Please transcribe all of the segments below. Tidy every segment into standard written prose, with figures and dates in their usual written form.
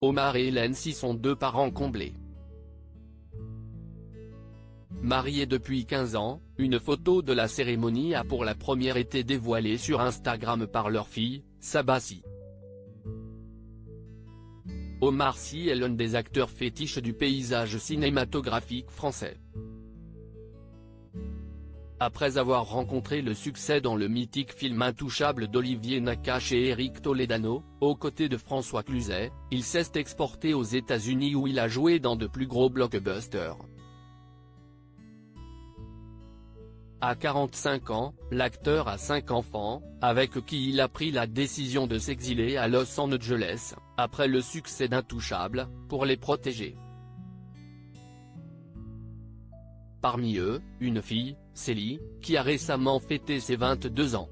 Omar et Hélène Sy sont deux parents comblés. Mariés depuis 15 ans, une photo de la cérémonie a pour la première été dévoilée sur Instagram par leur fille, Sabah Sy. Omar Sy est l'un des acteurs fétiches du paysage cinématographique français. Après avoir rencontré le succès dans le mythique film intouchable d'Olivier Nakache et Éric Toledano, aux côtés de François Cluzet, il s'est exporté aux États-Unis où il a joué dans de plus gros blockbusters. À 45 ans, l'acteur a 5 enfants, avec qui il a pris la décision de s'exiler à Los Angeles, après le succès d'Intouchable, pour les protéger. Parmi eux, une fille, Célie, qui a récemment fêté ses 22 ans.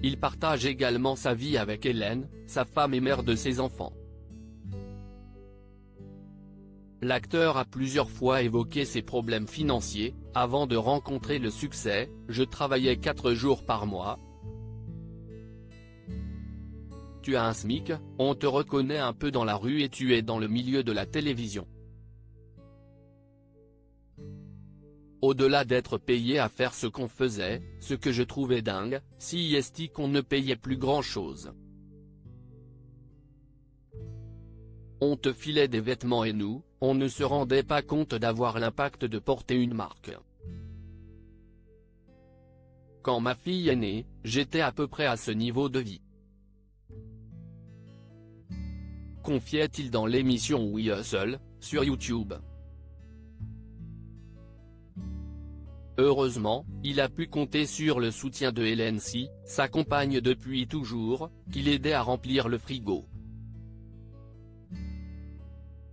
Il partage également sa vie avec Hélène, sa femme et mère de ses enfants. L'acteur a plusieurs fois évoqué ses problèmes financiers. Avant de rencontrer le succès, je travaillais 4 jours par mois. Tu as un SMIC, on te reconnaît un peu dans la rue et tu es dans le milieu de la télévision. Au-delà d'être payé à faire ce qu'on faisait, ce que je trouvais dingue, c'est qu'on ne payait plus grand-chose. On te filait des vêtements et nous, on ne se rendait pas compte d'avoir l'impact de porter une marque. Quand ma fille est née, j'étais à peu près à ce niveau de vie. Confiait-il dans l'émission We Hustle, sur YouTube. Heureusement, il a pu compter sur le soutien de Hélène Sy, sa compagne depuis toujours, qui l'aidait à remplir le frigo.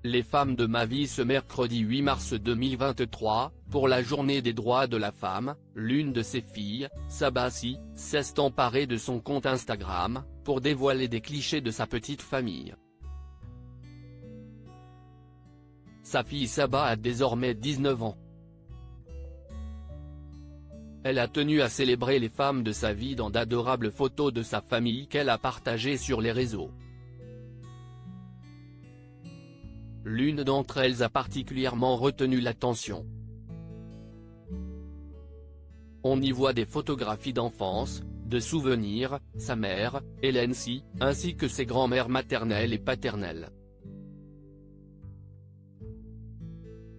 Les femmes de ma vie. Ce mercredi 8 mars 2023, pour la journée des droits de la femme, l'une de ses filles, Sabah Sy, s'est emparée de son compte Instagram, pour dévoiler des clichés de sa petite famille. Sa fille Sabah a désormais 19 ans. Elle a tenu à célébrer les femmes de sa vie dans d'adorables photos de sa famille qu'elle a partagées sur les réseaux. L'une d'entre elles a particulièrement retenu l'attention. On y voit des photographies d'enfance, de souvenirs, sa mère, Hélène Sy, ainsi que ses grands-mères maternelles et paternelles.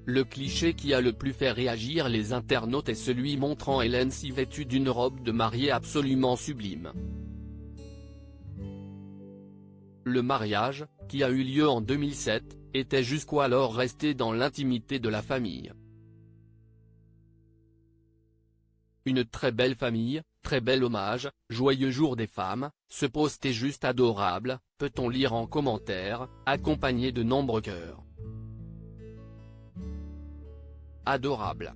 Le cliché qui a le plus fait réagir les internautes est celui montrant Hélène Sy vêtue d'une robe de mariée absolument sublime. Le mariage, qui a eu lieu en 2007, était jusqu'alors resté dans l'intimité de la famille. Une très belle famille, très bel hommage, joyeux jour des femmes, ce post est juste adorable, peut-on lire en commentaire, accompagné de nombreux cœurs. Adorable.